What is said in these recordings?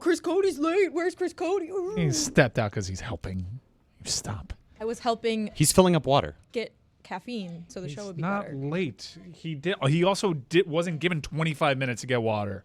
Chris Cody's late. Where's Chris Cody? He stepped out because he's helping. Stop. I was helping He's filling up water. get caffeine so the show would be not better. late. He also wasn't given 25 minutes to get water.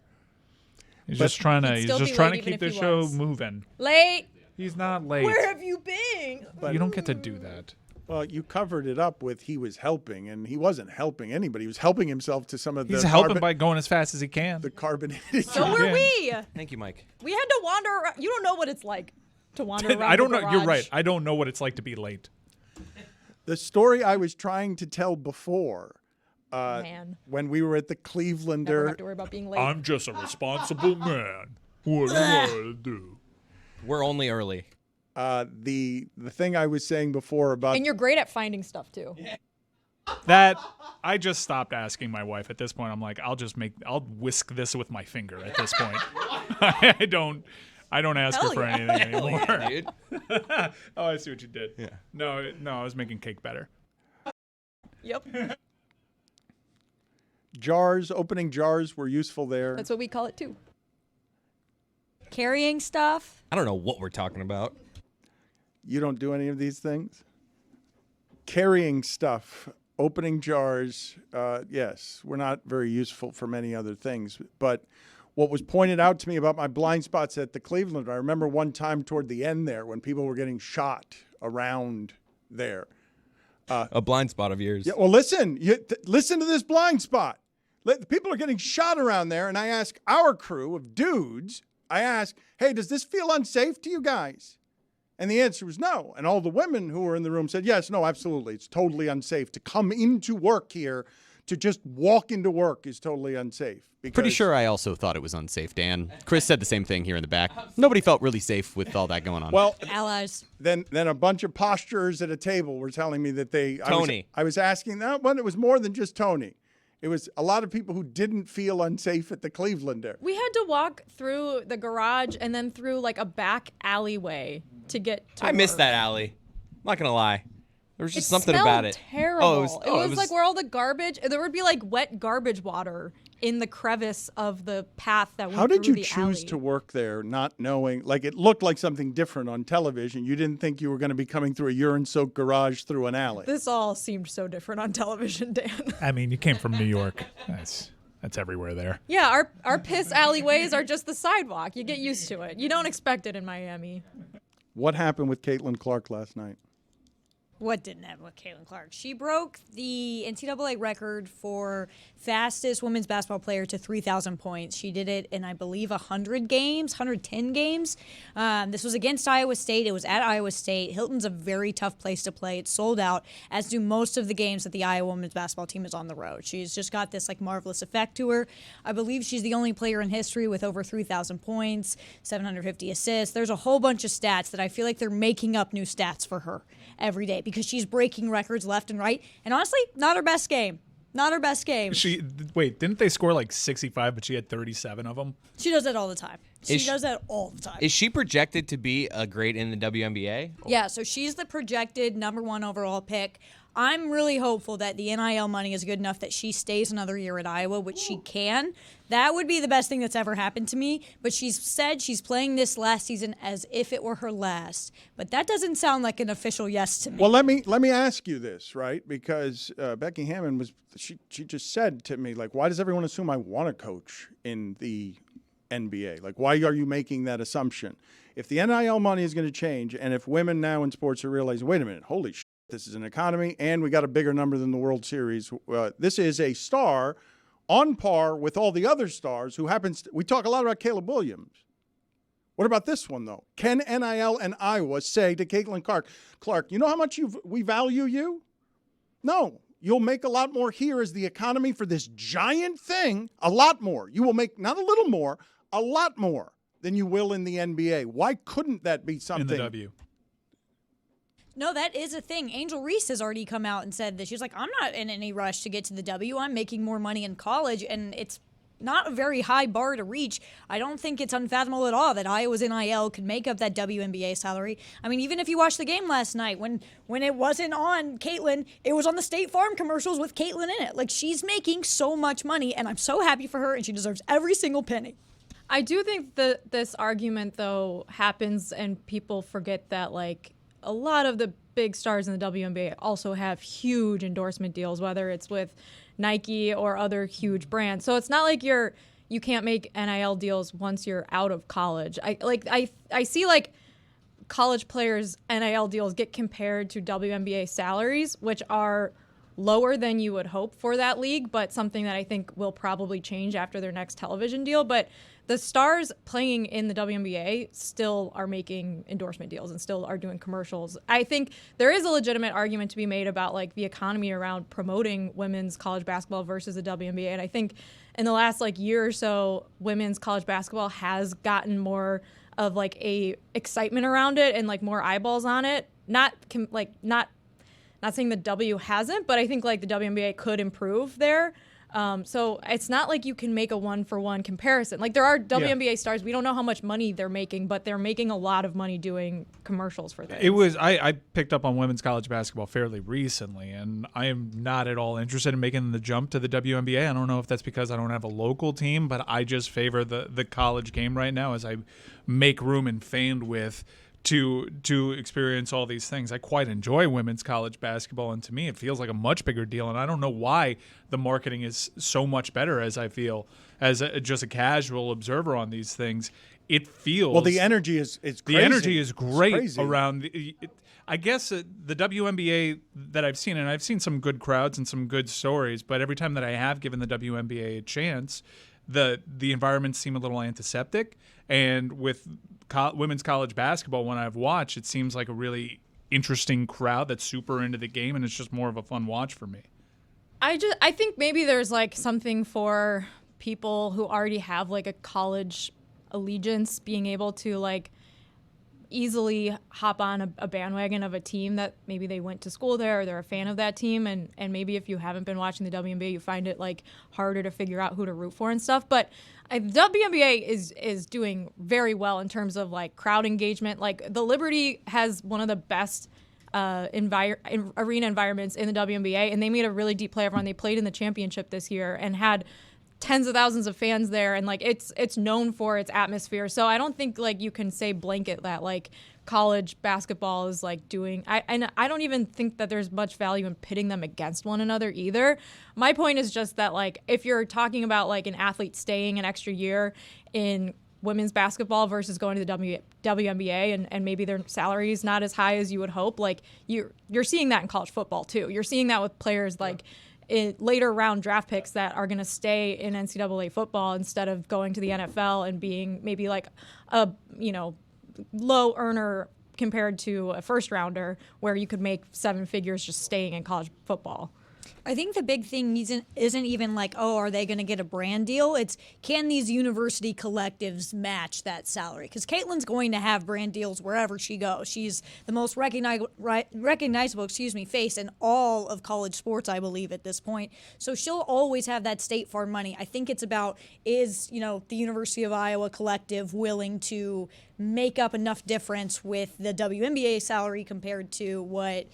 He's just trying to. He'd He's still just be trying late to even keep if the he show was. moving. Late. He's not late. Where have you been? You don't get to do that. Well, you covered it up with he was helping, and he wasn't helping anybody. He was helping himself to some of the He's helping by going as fast as he can. the carbonated. So were we. Thank you, Mike. We had to wander around. You don't know what it's like to wander around. I don't the know. You're garage. right. I don't know what it's like to be late. The story I was trying to tell before, Man. when we were at the Never Clevelander, have to worry about being late. I'm just a responsible man. What do I do? We're only early. the thing I was saying before about And you're great at finding stuff too. That I just stopped asking my wife at this point. I'm like, I'll whisk this with my finger at this point. I don't ask her Hell for yeah. anything anymore. Yeah, dude. Oh, I see what you did. Yeah. No, I was making cake better. Yep. jars, opening jars were useful there. That's what we call it too. Carrying stuff. I don't know what we're talking about. You don't do any of these things? Carrying stuff, opening jars, yes, were not very useful for many other things. But what was pointed out to me about my blind spots at the Cleveland, I remember one time toward the end there when people were getting shot around there. A blind spot of yours. Yeah, well, listen, listen to this blind spot. People are getting shot around there, and I ask our crew of dudes, I ask, hey, does this feel unsafe to you guys? And the answer was no. And all the women who were in the room said, yes, no, absolutely. It's totally unsafe. To come into work here, to just walk into work is totally unsafe. Pretty sure I also thought it was unsafe, Dan. Chris said the same thing here in the back. Nobody felt really safe with all that going on. Well, Allies. then a bunch of posturers at a table were telling me that they... Tony. I was asking that one. It was more than just Tony. It was a lot of people who didn't feel unsafe at the Clevelander. We had to walk through the garage and then through like a back alleyway to get to I missed work. that alley. I'm not gonna lie. There was just It something smelled about it. Terrible. Oh, it was like where all the garbage. There would be like wet garbage water in the crevice of the path that went How did through you the choose alley. to work there not knowing, like it looked like something different on television. You didn't think you were going to be coming through a urine-soaked garage through an alley. This all seemed so different on television, Dan. I mean, you came from New York. That's everywhere there. Yeah, our piss alleyways are just the sidewalk. You get used to it. You don't expect it in Miami. What happened with Caitlin Clark last night? What didn't happen with Caitlin Clark? She broke the NCAA record for fastest women's basketball player to 3,000 points. She did it in, I believe, 100 games, 110 games. This was against Iowa State. It was at Iowa State. Hilton's a very tough place to play. It's sold out, as do most of the games that the Iowa women's basketball team is on the road. She's just got this like marvelous effect to her. I believe she's the only player in history with over 3,000 points, 750 assists. There's a whole bunch of stats that I feel like they're making up new stats for her every day because she's breaking records left and right. And honestly, not her best game. Not her best game. Wait, didn't they score like 65, but she had 37 of them? She does that all the time. She Is does that all the time. Is she projected to be a great in the WNBA? Yeah, so she's the projected #1 overall pick. I'm really hopeful that the NIL money is good enough that she stays another year at Iowa, which she can. That would be the best thing that's ever happened to me. But she's said she's playing this last season as if it were her last. But that doesn't sound like an official yes to me. Well, let me ask you this, right? Because Becky Hammond she just said to me, like, why does everyone assume I want to coach in the NBA? Like, why are you making that assumption? If the NIL money is going to change, and if women now in sports are realizing, wait a minute, holy shit, this is an economy, and we got a bigger number than the World Series. This is a star on par with all the other stars who happens to, we talk a lot about Caleb Williams. What about this one, though? Can NIL and Iowa say to Caitlin Clark, you know how much we value you? No. You'll make a lot more here as the economy for this giant thing, a lot more. You will make not a little more, a lot more than you will in the NBA. Why couldn't that be something? In the W. No, that is a thing. Angel Reese has already come out and said that she's like, I'm not in any rush to get to the W. I'm making more money in college, and it's not a very high bar to reach. I don't think it's unfathomable at all that Iowa's NIL could make up that WNBA salary. I mean, even if you watched the game last night, when it wasn't on Caitlin, it was on the State Farm commercials with Caitlin in it. Like, she's making so much money, and I'm so happy for her, and she deserves every single penny. I do think that this argument, though, happens and people forget that, like, a lot of the big stars in the WNBA also have huge endorsement deals, whether it's with Nike or other huge brands. So it's not like you can't make NIL deals once you're out of college. I see, like, college players' NIL deals get compared to WNBA salaries, which are lower than you would hope for that league, but something that I think will probably change after their next television deal. But the stars playing in the WNBA still are making endorsement deals and still are doing commercials. I think there is a legitimate argument to be made about, like, the economy around promoting women's college basketball versus the WNBA. And I think in the last, like, year or so, women's college basketball has gotten more of, like, a excitement around it and, like, more eyeballs on it. Not saying the W hasn't, but I think, like, the WNBA could improve there. So it's not like you can make a one-for-one comparison. Like, there are WNBA stars. We don't know how much money they're making, but they're making a lot of money doing commercials for things. I picked up on women's college basketball fairly recently, and I am not at all interested in making the jump to the WNBA. I don't know if that's because I don't have a local team, but I just favor the college game right now as I make room and bandwidth to experience all these things. I quite enjoy women's college basketball, and to me it feels like a much bigger deal, and I don't know why the marketing is so much better as I feel as just a casual observer on these things. It feels... Well, the energy is crazy. The energy is great crazy. around... I guess the WNBA that I've seen, and I've seen some good crowds and some good stories, but every time that I have given the WNBA a chance, the environments seem a little antiseptic, and with women's college basketball, when I've watched, it seems like a really interesting crowd that's super into the game, and it's just more of a fun watch for me. I think maybe there's, like, something for people who already have, like, a college allegiance, being able to, like, easily hop on a bandwagon of a team that maybe they went to school there or they're a fan of that team, and maybe if you haven't been watching the WNBA, you find it, like, harder to figure out who to root for and stuff. But WNBA is doing very well in terms of, like, crowd engagement. Like, the Liberty has one of the best arena environments in the WNBA, and they made a really deep playoff run. They played in the championship this year and had tens of thousands of fans there, and, like, it's known for its atmosphere. So I don't think, like, you can say blanket that, like, college basketball is, like, doing... I don't even think that there's much value in pitting them against one another either. My point is just that, like, if you're talking about, like, an athlete staying an extra year in women's basketball versus going to the WNBA and maybe their salary is not as high as you would hope, like, you're seeing that in college football too. You're seeing that with players like in later round draft picks that are going to stay in NCAA football instead of going to the NFL and being maybe like a, low earner compared to a first rounder where you could make seven figures just staying in college football. I think the big thing isn't even like, oh, are they going to get a brand deal? It's, can these university collectives match that salary? Because Caitlin's going to have brand deals wherever she goes. She's the most recognizable face in all of college sports, I believe, at this point. So she'll always have that State Farm money. I think it's about, is, the University of Iowa collective willing to make up enough difference with the WNBA salary compared to what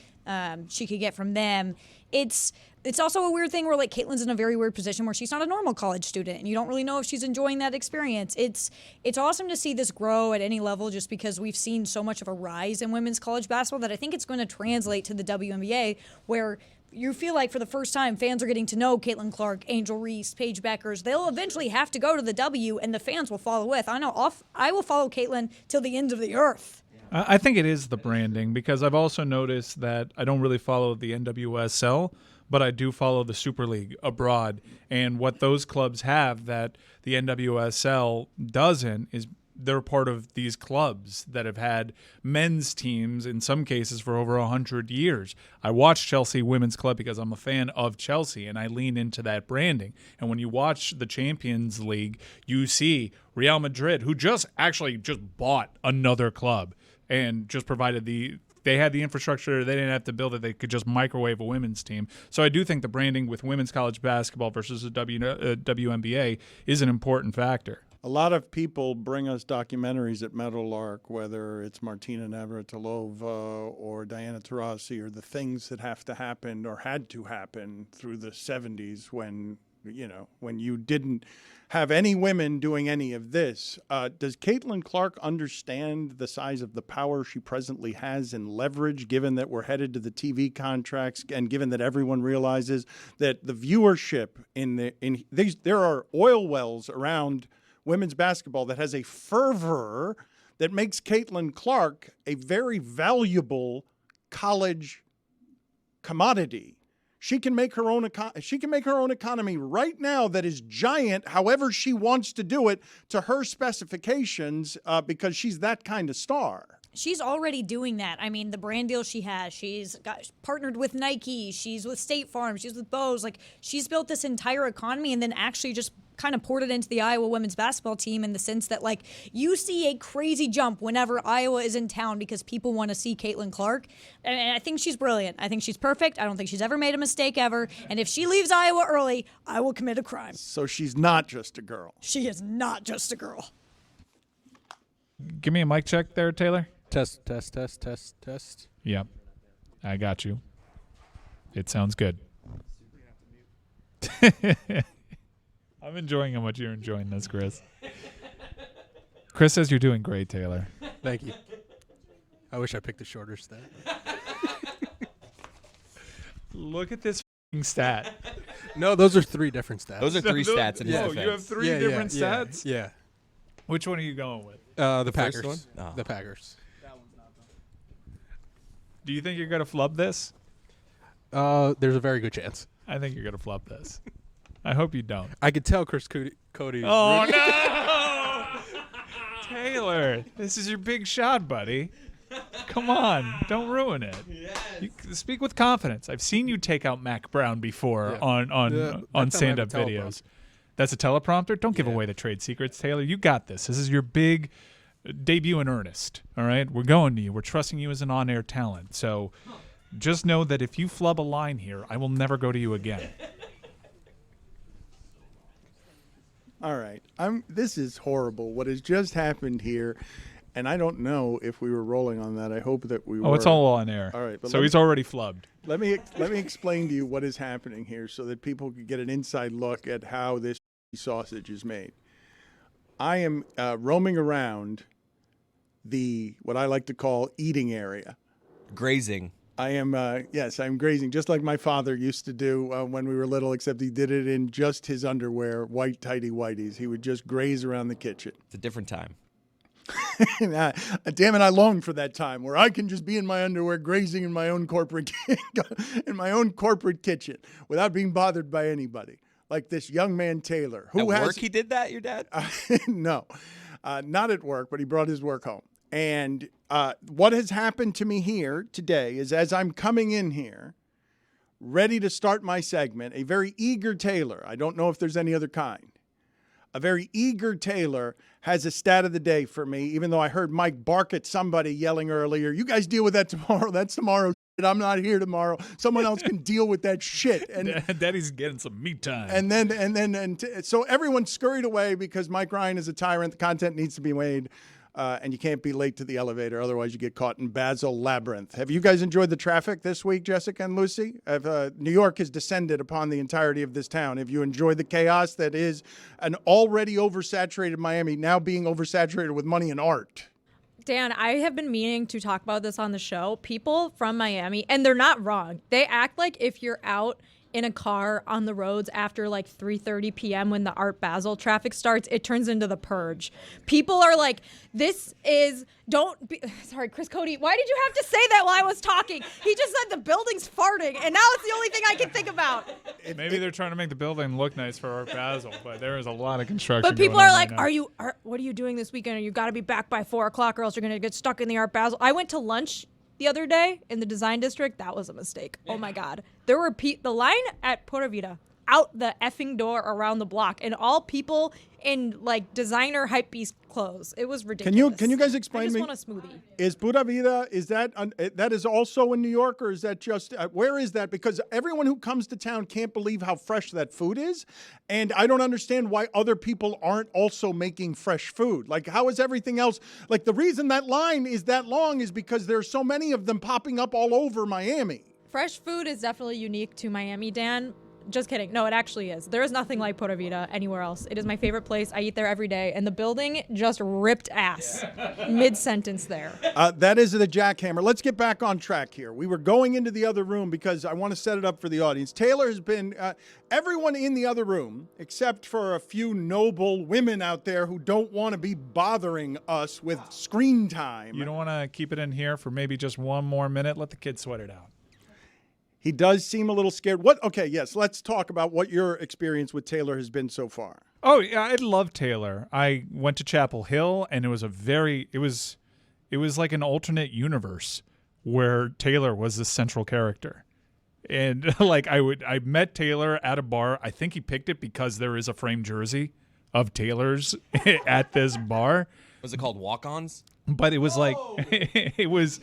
she could get from them. It's also a weird thing where, like, Caitlin's in a very weird position where she's not a normal college student, and you don't really know if she's enjoying that experience. It's awesome to see this grow at any level, just because we've seen so much of a rise in women's college basketball that I think it's going to translate to the WNBA, where you feel like for the first time fans are getting to know Caitlin Clark, Angel Reese, Paige Beckers. They'll eventually have to go to the W, and the fans will follow with. I will follow Caitlin till the end of the earth. I think it is the branding, because I've also noticed that I don't really follow the NWSL, but I do follow the Super League abroad. And what those clubs have that the NWSL doesn't is they're part of these clubs that have had men's teams, in some cases, for over 100 years. I watch Chelsea Women's Club because I'm a fan of Chelsea, and I lean into that branding. And when you watch the Champions League, you see Real Madrid, who just bought another club and just provided they had the infrastructure. They didn't have to build it. They could just microwave a women's team. So I do think the branding with women's college basketball versus the WNBA is an important factor. A lot of people bring us documentaries at Meadowlark, whether it's Martina Navratilova or Diana Taurasi, or the things that have to happen or had to happen through the 70s when when you didn't have any women doing any of this. Does Caitlin Clark understand the size of the power she presently has and leverage, given that we're headed to the TV contracts and given that everyone realizes that the viewership there are oil wells around women's basketball that has a fervor that makes Caitlin Clark a very valuable college commodity. She can make her own economy right now that is giant, however she wants to do it, to her specifications, because she's that kind of star. She's already doing that. I mean, the brand deal she has, she's partnered with Nike, she's with State Farm, she's with Bose. Like, she's built this entire economy and then actually just kind of poured it into the Iowa women's basketball team in the sense that, like, you see a crazy jump whenever Iowa is in town because people want to see Caitlin Clark. And I think she's brilliant. I think she's perfect. I don't think she's ever made a mistake ever. And if she leaves Iowa early, I will commit a crime. So she's not just a girl. She is not just a girl. Give me a mic check there, Taylor. Test, test, test, test, test. Yep. I got you. It sounds good. I'm enjoying how much you're enjoying this, Chris. Chris says you're doing great, Taylor. Thank you. I wish I picked a shorter stat. Look at this f***ing stat. No, those are 3 different stats. Those are 3 stats in his Whoa, defense. you have 3 different stats? Yeah. Which one are you going with? The first Packers. one? Oh. The Packers. Do you think you're going to flub this? There's a very good chance. I think you're going to flub this. I hope you don't. I could tell Chris Cody. Oh, no! Taylor, this is your big shot, buddy. Come on. Don't ruin it. Yes. Speak with confidence. I've seen you take out Mac Brown before on stand-up videos. That's a teleprompter? Don't give away the trade secrets, Taylor. You got this. This is your big debut in earnest, all right? We're going to you. We're trusting you as an on-air talent. So just know that if you flub a line here, I will never go to you again. All right. This is horrible. What has just happened here, and I don't know if we were rolling on that. I hope that we were. Oh, it's all on air. All right. But so he's already flubbed. Let me explain to you what is happening here so that people can get an inside look at how this sausage is made. I am roaming around what I like to call eating area. Grazing. I am, I'm grazing, just like my father used to do when we were little, except he did it in just his underwear, white tighty whities. He would just graze around the kitchen. It's a different time. Damn it, I long for that time where I can just be in my underwear grazing in my own corporate kitchen without being bothered by anybody. Like this young man, Taylor. At work he did that, your dad? No, not at work, but he brought his work home. And what has happened to me here today is as I'm coming in here, ready to start my segment, a very eager Taylor, I don't know if there's any other kind, a very eager Taylor has a stat of the day for me, even though I heard Mike bark at somebody yelling earlier, you guys deal with that tomorrow. That's tomorrow. I'm not here tomorrow. Someone else can deal with that shit. And Daddy's getting some me time. So everyone scurried away because Mike Ryan is a tyrant. The content needs to be made. And you can't be late to the elevator, otherwise you get caught in Basel Labyrinth. Have you guys enjoyed the traffic this week, Jessica and Lucy? New York has descended upon the entirety of this town. Have you enjoyed the chaos that is an already oversaturated Miami, now being oversaturated with money and art? Dan, I have been meaning to talk about this on the show. People from Miami, and they're not wrong, they act like if you're out in a car on the roads after like 3:30 p.m. when the Art Basel traffic starts, it turns into the Purge. People are like, sorry, Chris Cody, why did you have to say that while I was talking? He just said the building's farting, and now it's the only thing I can think about. Maybe they're trying to make the building look nice for Art Basel, but there is a lot of construction. But people going are on like, right now. what are you doing this weekend? You got to be back by 4 o'clock or else you're going to get stuck in the Art Basel. I went to lunch the other day in the design district. That was a mistake. Oh my God. There were the line at Pura Vida out the effing door around the block, and all people in like designer hypebeast clothes. It was ridiculous. Can you guys explain I just me? want a smoothie. Is Pura Vida, is that that is also in New York, or is that just where is that? Because everyone who comes to town can't believe how fresh that food is, and I don't understand why other people aren't also making fresh food. Like, how is everything else? Like, the reason that line is that long is because there's so many of them popping up all over Miami. Fresh food is definitely unique to Miami, Dan. Just kidding. No, it actually is. There is nothing like Pura Vida anywhere else. It is my favorite place. I eat there every day, and the building just ripped ass mid-sentence there. That is the jackhammer. Let's get back on track here. We were going into the other room because I want to set it up for the audience. Taylor has been, everyone in the other room, except for a few noble women out there who don't want to be bothering us with screen time. You don't want to keep it in here for maybe just one more minute? Let the kids sweat it out. He does seem a little scared. What? Okay, yes. Let's talk about what your experience with Taylor has been so far. Oh, yeah, I love Taylor. I went to Chapel Hill, and it was like an alternate universe where Taylor was the central character. And like I met Taylor at a bar. I think he picked it because there is a framed jersey of Taylor's at this bar. Was it called Walk-Ons? But it was like it was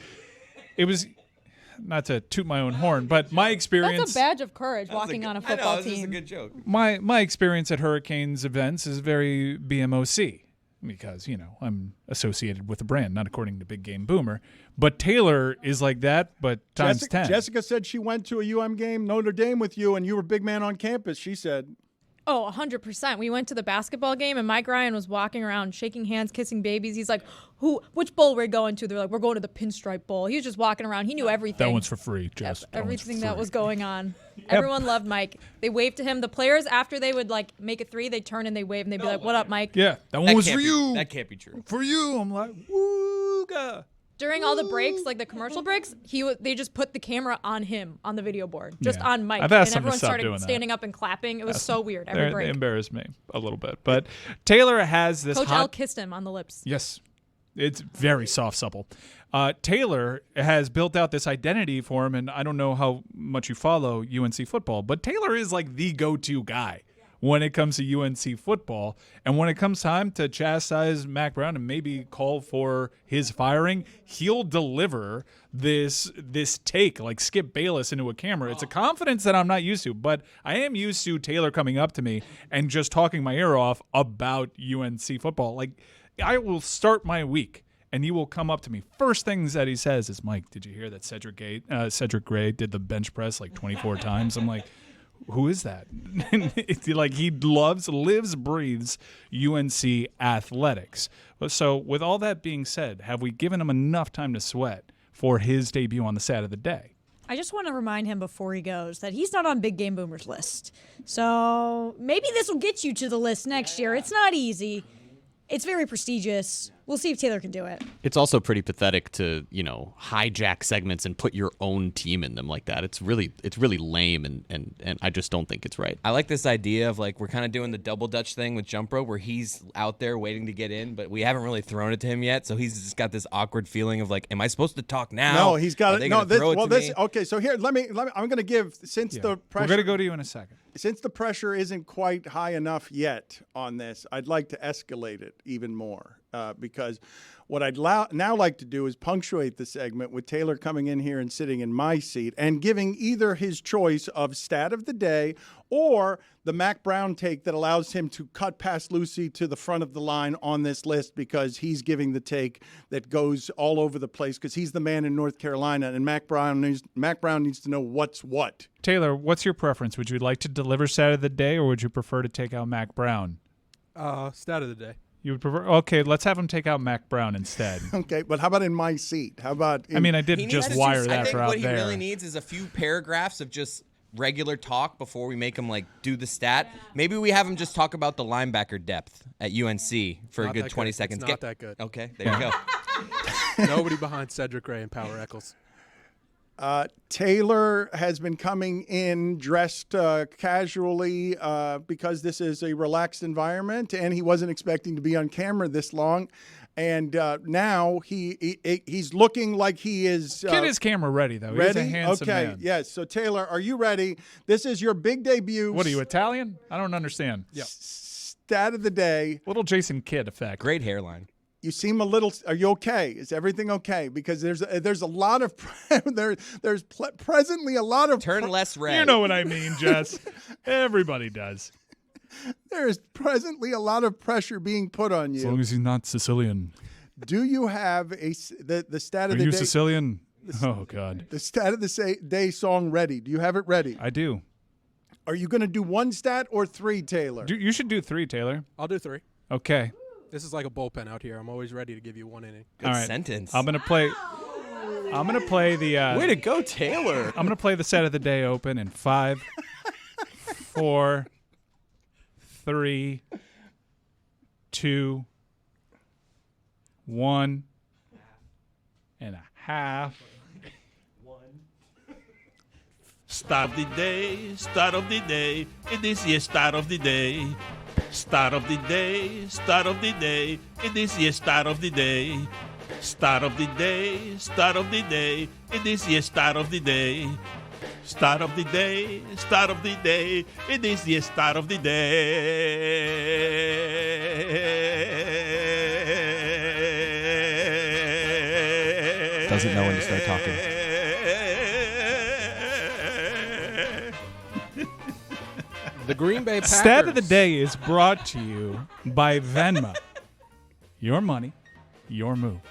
not to toot my own horn, but my experience. That's a badge of courage walking on a football I know, team. This is a good joke. My experience at Hurricanes events is very BMOC because, I'm associated with the brand, not according to Big Game Boomer. But Taylor is like that, but times 10. Jessica said she went to a UM game, Notre Dame with you, and you were big man on campus, she said. Oh, 100%. We went to the basketball game, and Mike Ryan was walking around, shaking hands, kissing babies. He's like, which bowl we're going to? They're like, we're going to the Pinstripe Bowl. He was just walking around. He knew everything. That one's for free, Jess. Everything that was going on. Everyone loved Mike. They waved to him. The players, after they would like make a three, they'd turn and they'd wave, and they'd be like, what up, Mike? Yeah, that one was for you. That can't be true. For you. I'm like, wooga. During all the breaks, like the commercial breaks, they just put the camera on him on the video board, just Yeah. on Mike. I've asked and them to everyone stop started doing that. standing up and clapping. It was so weird every They break. embarrassed me a little bit. But Taylor has this Coach hot... L kissed him on the lips. Yes. It's very soft, supple. Taylor has built out this identity for him, and I don't know how much you follow UNC football, but Taylor is like the go-to guy when it comes to UNC football. And when it comes time to chastise Mac Brown and maybe call for his firing, he'll deliver this take like Skip Bayless into a camera. It's a confidence that I'm not used to, but I am used to Taylor coming up to me and just talking my ear off about UNC football. Like, I will start my week, and he will come up to me. First things that he says is, Mike, did you hear that Cedric Gray did the bench press like 24 times? I'm like, who is that? It's like he lives, breathes UNC athletics. So with all that being said, have we given him enough time to sweat for his debut on the Saturday day? I just want to remind him before he goes that he's not on Big Game Boomer's list. So maybe this will get you to the list next year. It's not easy. It's very prestigious. We'll see if Taylor can do it. It's also pretty pathetic to, hijack segments and put your own team in them like that. It's really lame, and I just don't think it's right. I like this idea of like we're kind of doing the double dutch thing with jump rope where he's out there waiting to get in, but we haven't really thrown it to him yet. So he's just got this awkward feeling of like, am I supposed to talk now? No, he's got Are they it. gonna No, throw it to me? okay. So here, let me. I'm going to give the pressure. We're going to go to you in a second. Since the pressure isn't quite high enough yet on this, I'd like to escalate it even more because what I'd now like to do is punctuate the segment with Taylor coming in here and sitting in my seat and giving either his choice of stat of the day or the Mac Brown take that allows him to cut past Lucy to the front of the line on this list because he's giving the take that goes all over the place because he's the man in North Carolina and Mac Brown needs to know what's what. Taylor, what's your preference? Would you like to deliver stat of the day, or would you prefer to take out Mac Brown? Stat of the day. You would prefer? Okay, let's have him take out Mac Brown instead. Okay, but how about in my seat? How about? I did He just needs to wire I that think for out what there. he really needs is a few paragraphs of just regular talk before we make him like do the stat. Maybe we have him just talk about the linebacker depth at UNC for Not a good that 20 good. seconds. It's not that good. Okay, there you go. Nobody behind Cedric Gray and Power Eccles. Taylor has been coming in dressed casually because this is a relaxed environment, and he wasn't expecting to be on camera this long. And now he's looking like he is. Get his camera ready, though. Ready? He's a handsome okay, man. yes. So, Taylor, are you ready? This is your big debut. What are you, Italian? I don't understand. Stat of the day. Little Jason Kidd effect. Great hairline. You seem a little. Are you okay? Is everything okay? Because there's a lot of there's presently a lot of Turn less red. You know what I mean, Jess. Everybody does. there is presently a lot of pressure being put on you. As long as he's not Sicilian. Do you have the stat of Are the you day? Sicilian? Oh, God. The stat of the day song ready. Do you have it ready? I do. Are you going to do one stat or three, Taylor? You should do 3, Taylor. I'll do 3. Okay. This is like a bullpen out here. I'm always ready to give you one inning. Good All right. sentence. I'm gonna play the. Way to go, Taylor. I'm gonna play the set of the day open in 5, 4, 3, 2, 1 and a half. Start of the day, start of the day. It is your start of the day. Start of the day, start of the day. It is your start of the day. Start of the day, start of the day. It is your start of the day. Start of the day, start of the day. It is your start of the day. Doesn't know when to start talking. The Green Bay Packers. Stat of the day is brought to you by Venmo. Your money, your move.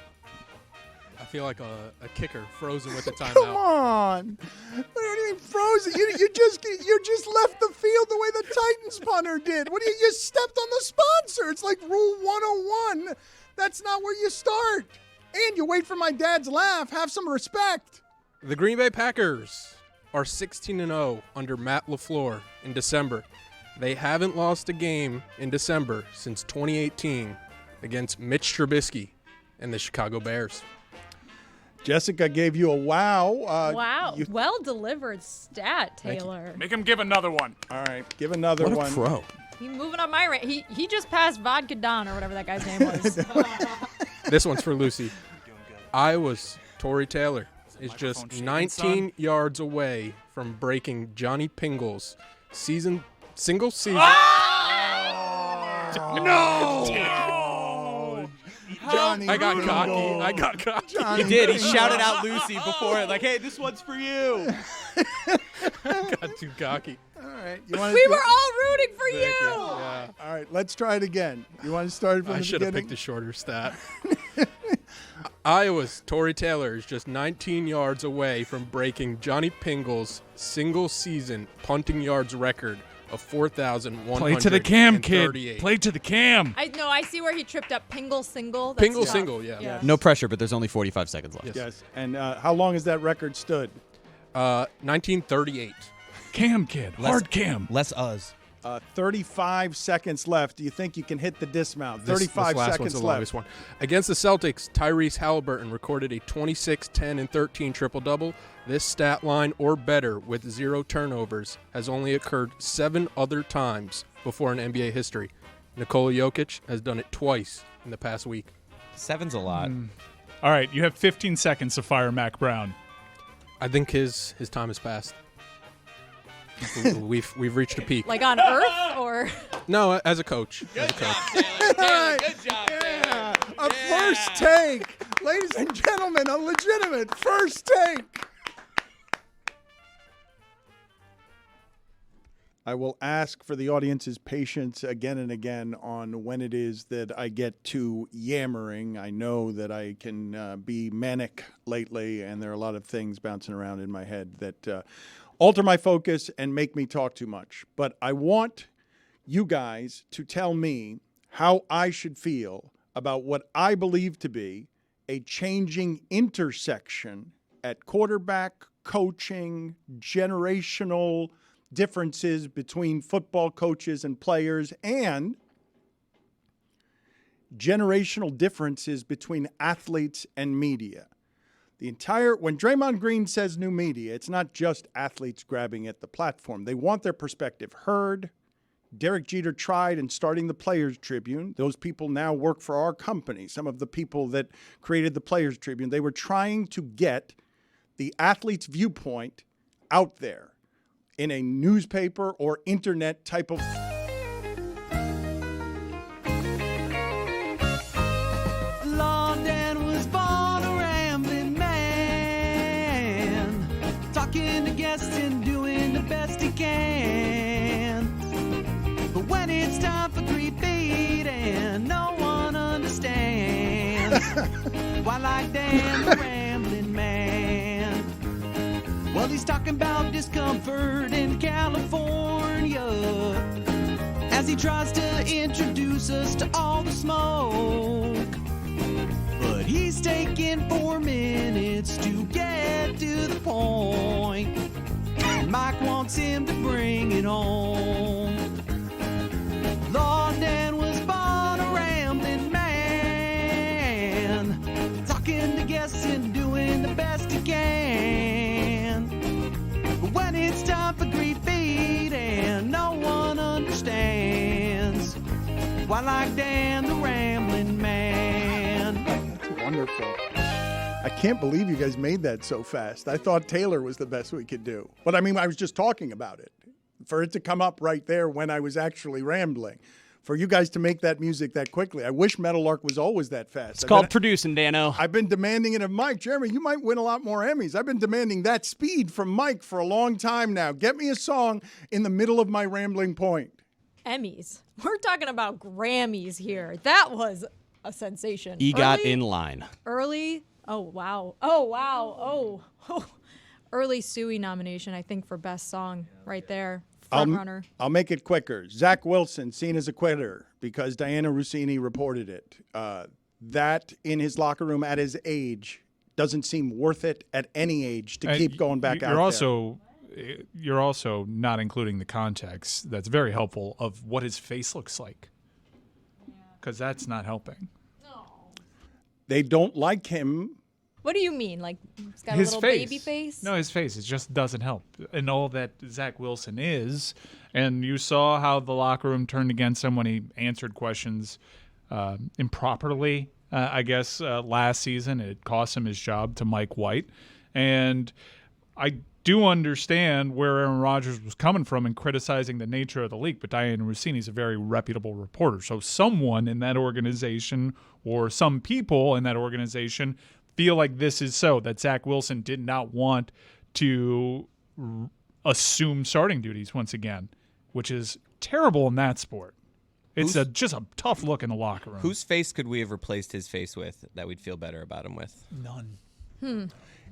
I feel like a kicker frozen with a Come timeout. on. What do you mean frozen? You just left the field the way the Titans punter did. What do you stepped on the sponsor? It's like Rule 101. That's not where you start. And you wait for my dad's laugh. Have some respect. The Green Bay Packers are 16-0 under Matt LaFleur in December. They haven't lost a game in December since 2018 against Mitch Trubisky and the Chicago Bears. Jessica gave you a wow. Wow. Well delivered stat, Taylor. Make him give another one. All right, give another What a one. pro. He moving on my rate. He just passed Vodka Don or whatever that guy's name was. This one's for Lucy. Iowa's Tory Taylor is just 19 yards away from breaking Johnny Pingle's single season. Johnny I got Pringle. cocky. Johnny He did. He Pringle. shouted out Lucy before it, like, hey, this one's for you. Got too cocky. All right. You wanna We do- were all rooting for you. Yeah. All right, let's try it again. You want to start from I the should have beginning? picked a shorter stat. Iowa's Tory Taylor is just 19 yards away from breaking Johnny Pingle's single-season punting yards record of 4,138. Play to the cam, kid. Play to the cam. I see where he tripped up. Pingle single. That's Pingle tough. single, yeah. No pressure, but there's only 45 seconds left. Yes. And how long has that record stood? 1938. Cam, kid. Hard cam. Less us. 35 seconds left. Do you think you can hit the dismount? This 35 last seconds one's the left. longest one. Against the Celtics, Tyrese Halliburton recorded a 26, 10, and 13 triple-double. This stat line, or better, with 0 turnovers, has only occurred 7 other times before in NBA history. Nikola Jokic has done it twice in the past week. 7's a lot. All right, you have 15 seconds to fire Mac Brown. I think his time has passed. We've reached a peak. Like on Earth or? No, as a coach. As a coach. Good job, Yeah. A first take. Ladies and gentlemen, a legitimate first take. I will ask for the audience's patience again and again on when it is that I get to yammering. I know that I can be manic lately, and there are a lot of things bouncing around in my head that alter my focus and make me talk too much. But I want you guys to tell me how I should feel about what I believe to be a changing intersection at quarterback, coaching, generational differences between football coaches and players, and generational differences between athletes and media. When Draymond Green says new media, it's not just athletes grabbing at the platform. They want their perspective heard. Derek Jeter tried in starting the Players Tribune. Those people now work for our company. Some of the people that created the Players Tribune, they were trying to get the athlete's viewpoint out there in a newspaper or internet type of... London was born a rambling man, talking to guests and doing the best he can. But when it's time for 3 feet and no one understands, why like Dan the rambling man? Well, Well, he's talking about discomfort in California as he tries to introduce us to all the smoke. But he's taking 4 minutes to get to the point. Mike wants him to bring it home. Lord Dan was born a rambling man, talking to guests and doing the best he can. But when it's time for greed feed and no one understands, why like Dan the rambling man. That's wonderful. I can't believe you guys made that so fast. I thought Taylor was the best we could do. But I mean, I was just talking about it. For it to come up right there when I was actually rambling. For you guys to make that music that quickly. I wish Meadowlark was always that fast. It's called producing, Dano. I've been demanding it of Mike. Jeremy, you might win a lot more Emmys. I've been demanding that speed from Mike for a long time now. Get me a song in the middle of my rambling point. Emmys. We're talking about Grammys here. That was a sensation. EGOT in line. Early. Oh, wow. Oh, wow. Oh. Early Suey nomination, I think, for Best Song right there. Front runner. I'll make it quicker. Zach Wilson, seen as a quitter because Diana Rossini reported it. That in his locker room at his age doesn't seem worth it at any age to keep going back out there. You're also not including the context that's very helpful of what his face looks like, because that's not helping. They don't like him. What do you mean? Like, he's got His a little face. baby face? No, his face. It just doesn't help. And all that Zach Wilson is. And you saw how the locker room turned against him when he answered questions improperly, I guess, last season. It cost him his job to Mike White. And I do understand where Aaron Rodgers was coming from in criticizing the nature of the league, but Diana Rossini is a very reputable reporter. So someone in that organization or some people in that organization feel like this is so, that Zach Wilson did not want to assume starting duties once again, which is terrible in that sport. It's just a tough look in the locker room. Whose face could we have replaced his face with that we'd feel better about him with? None.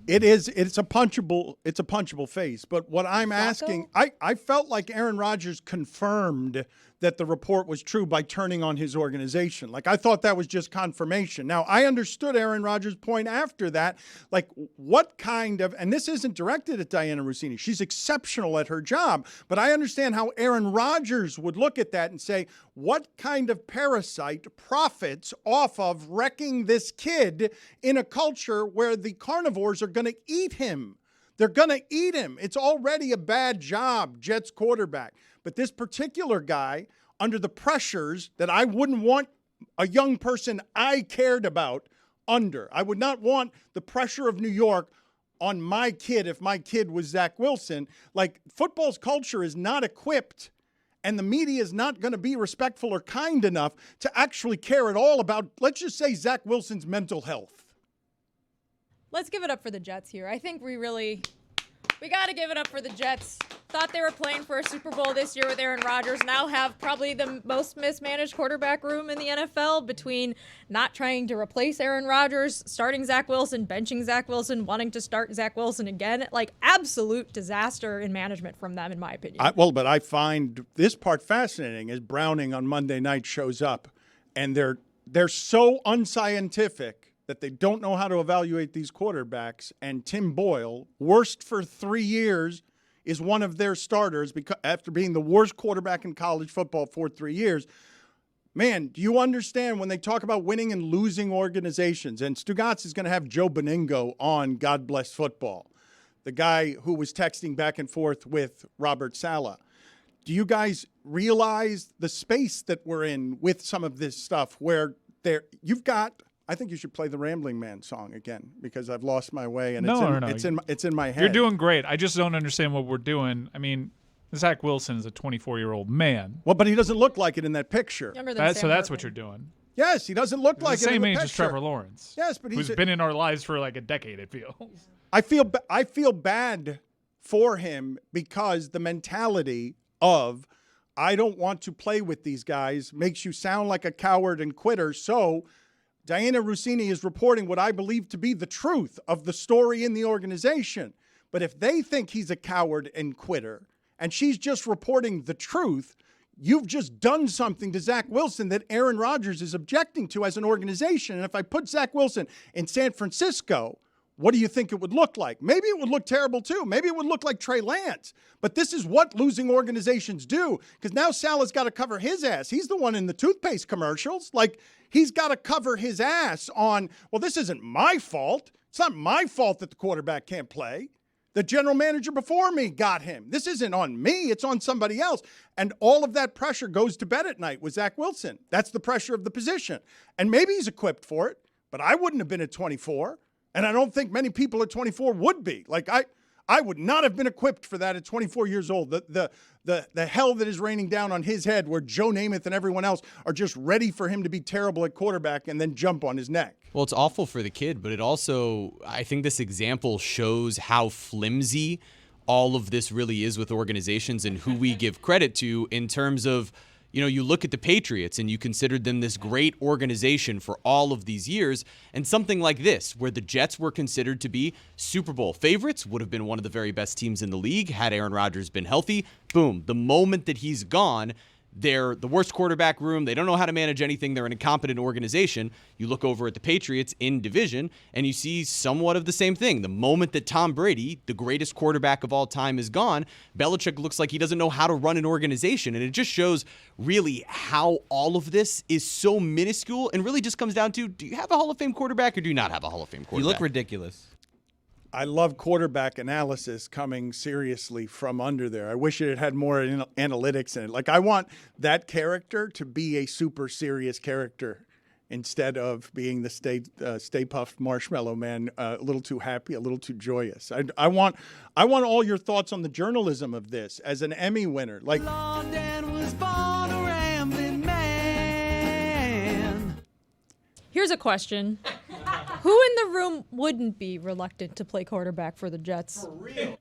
It's a punchable face. But what I'm asking, I felt like Aaron Rodgers confirmed that the report was true by turning on his organization. Like, I thought that was just confirmation. Now, I understood Aaron Rodgers' point after that. Like, what kind of, and this isn't directed at Diana Rossini. She's exceptional at her job. But I understand how Aaron Rodgers would look at that and say, what kind of parasite profits off of wrecking this kid in a culture where the carnivores are going to eat him? They're going to eat him. It's already a bad job, Jets quarterback. But this particular guy, under the pressures that I wouldn't want a young person I cared about under. I would not want the pressure of New York on my kid if my kid was Zach Wilson. Like, football's culture is not equipped, and the media is not going to be respectful or kind enough to actually care at all about, let's just say, Zach Wilson's mental health. Let's give it up for the Jets here. I think we got to give it up for the Jets. Thought they were playing for a Super Bowl this year with Aaron Rodgers. Now have probably the most mismanaged quarterback room in the NFL between not trying to replace Aaron Rodgers, starting Zach Wilson, benching Zach Wilson, wanting to start Zach Wilson again. Like, absolute disaster in management from them, in my opinion. But I find this part fascinating as Browning on Monday night shows up, and they're so unscientific that they don't know how to evaluate these quarterbacks. And Tim Boyle, worst for 3 years, is one of their starters because after being the worst quarterback in college football for 3 years. Man, do you understand when they talk about winning and losing organizations? And Stugotz is going to have Joe Beningo on God Bless Football, the guy who was texting back and forth with Robert Saleh. Do you guys realize the space that we're in with some of this stuff where you've got – I think you should play the Rambling Man song again because I've lost my way and it's in my head. You're doing great. I just don't understand what we're doing. I mean, Zach Wilson is a 24-year-old man. Well, but he doesn't look like it in that picture. So that's what you're doing. Yes, he doesn't look like it in the same age picture. as Trevor Lawrence. Yes, but who's been in our lives for like a decade, it feels. I feel bad for him because the mentality of I don't want to play with these guys makes you sound like a coward and quitter. So Diana Rossini is reporting what I believe to be the truth of the story in the organization. But if they think he's a coward and quitter, and she's just reporting the truth, you've just done something to Zach Wilson that Aaron Rodgers is objecting to as an organization. And if I put Zach Wilson in San Francisco, what do you think it would look like? Maybe it would look terrible too. Maybe it would look like Trey Lance. But this is what losing organizations do, because now Salah's got to cover his ass. He's the one in the toothpaste commercials. Like, he's got to cover his ass on, well, this isn't my fault. It's not my fault that the quarterback can't play. The general manager before me got him. This isn't on me. It's on somebody else. And all of that pressure goes to bed at night with Zach Wilson. That's the pressure of the position. And maybe he's equipped for it, but I wouldn't have been at 24. And I don't think many people at 24 would be. Like, I would not have been equipped for that at 24 years old. The hell that is raining down on his head, where Joe Namath and everyone else are just ready for him to be terrible at quarterback and then jump on his neck. Well, it's awful for the kid, but it also, I think this example shows how flimsy all of this really is with organizations and who we give credit to in terms of, you know, you look at the Patriots and you considered them this great organization for all of these years, and something like this, where the Jets were considered to be Super Bowl favorites, would have been one of the very best teams in the league had Aaron Rodgers been healthy. Boom. The moment that he's gone, they're the worst quarterback room. They don't know how to manage anything. They're an incompetent organization. You look over at the Patriots in division, and you see somewhat of the same thing. The moment that Tom Brady, the greatest quarterback of all time, is gone, Belichick looks like he doesn't know how to run an organization. And it just shows really how all of this is so minuscule and really just comes down to, do you have a Hall of Fame quarterback or do you not have a Hall of Fame quarterback? You look ridiculous. I love quarterback analysis coming seriously from under there. I wish it had more analytics in it. Like, I want that character to be a super serious character instead of being the Stay Puft Marshmallow Man, a little too happy, a little too joyous. I want all your thoughts on the journalism of this as an Emmy winner. Like, London was born a rambling man. Here's a question. Who in the room wouldn't be reluctant to play quarterback for the Jets? For real?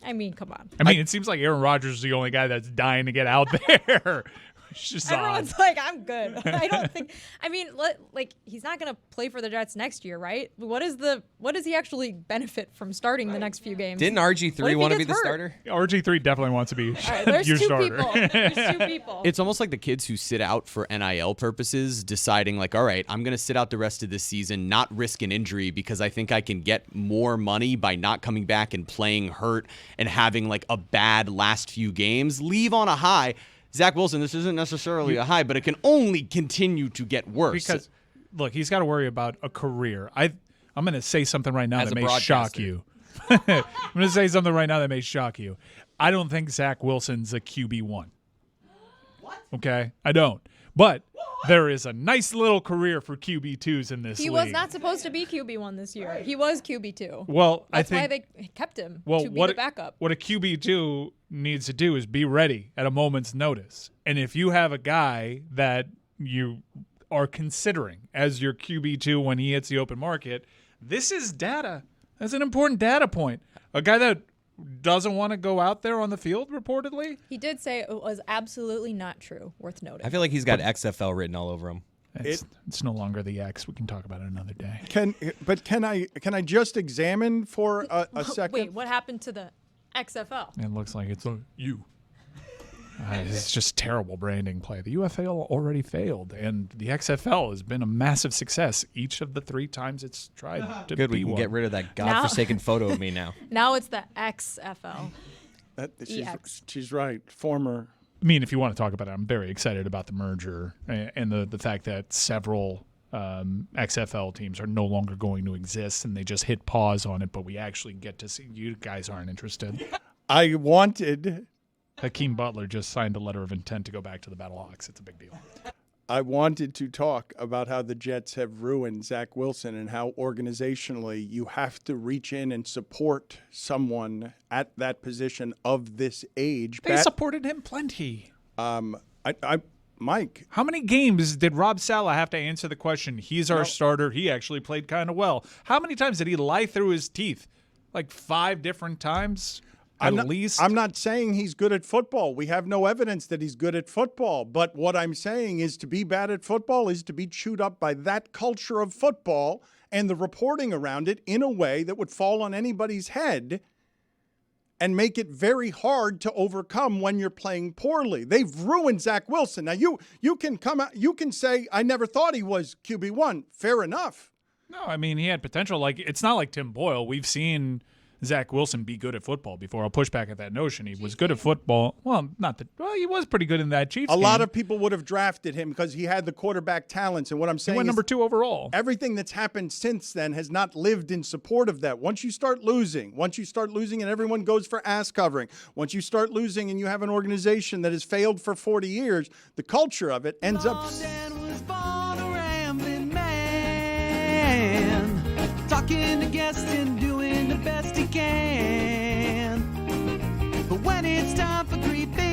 I mean, come on. I mean, it seems like Aaron Rodgers is the only guy that's dying to get out there. It's just Everyone's odd. like, I'm good. I don't think. I mean, like, he's not gonna play for the Jets next year, right? What does he actually benefit from starting the next few games? Didn't RG3 want to be the starter? RG3 definitely wants to be there's your two starter. people. There's two people. It's almost like the kids who sit out for NIL purposes deciding like, all right, I'm going to sit out the rest of this season, not risk an injury because I think I can get more money by not coming back and playing hurt and having like a bad last few games. Leave on a high. Zach Wilson, this isn't necessarily a high, but it can only continue to get worse. Because, look, he's got to worry about a career. I'm going to say something right now As that a may shock broadcaster. you. I'm going to say something right now that may shock you. I don't think Zach Wilson's a QB1. What? Okay? I don't. But there is a nice little career for QB2s in this league. He was not supposed to be QB1 this year. He was QB2. Well, That's I think why they kept him well, to be the backup. What a QB2 needs to do is be ready at a moment's notice. And if you have a guy that you are considering as your QB2 when he hits the open market, this is data. That's an important data point. A guy that doesn't want to go out there on the field, reportedly. He did say it was absolutely not true. Worth noting. I feel like he's got XFL written all over him. It's no longer the X. We can talk about it another day. Can I just examine for a second? Wait, what happened to the XFL? It looks like it's you. It's just terrible branding play. The UFL already failed, and the XFL has been a massive success each of the 3 times it's tried to Good, be we can one. get rid of that godforsaken photo of me now. Now it's the XFL. She's right. Former. I mean, if you want to talk about it, I'm very excited about the merger and the fact that several XFL teams are no longer going to exist, and they just hit pause on it, but we actually get to see. You guys aren't interested. I wanted. Hakeem Butler just signed a letter of intent to go back to the Battlehawks. It's a big deal. I wanted to talk about how the Jets have ruined Zach Wilson and how organizationally you have to reach in and support someone at that position of this age. They supported him plenty. Mike. How many games did Rob Saleh have to answer the question, he's our starter, he actually played kind of well? How many times did he lie through his teeth? Like 5 different times? At least. I'm not saying he's good at football. We have no evidence that he's good at football. But what I'm saying is to be bad at football is to be chewed up by that culture of football and the reporting around it in a way that would fall on anybody's head and make it very hard to overcome when you're playing poorly. They've ruined Zach Wilson. Now you can come out, you can say, I never thought he was QB1. Fair enough. No, I mean, he had potential. Like, it's not like Tim Boyle. We've seen Zach Wilson be good at football before. I'll push back at that notion. He was good at football. Well, he was pretty good in that Chiefs game. A lot of people would have drafted him because he had the quarterback talents. And what I'm saying He went is number 2 overall. everything that's happened since then has not lived in support of that. Once you start losing and everyone goes for ass covering, once you start losing and you have an organization that has failed for 40 years, the culture of it ends up... Dan was born a rambling man, talking to guests and doing the best he can. But when it's time for creeping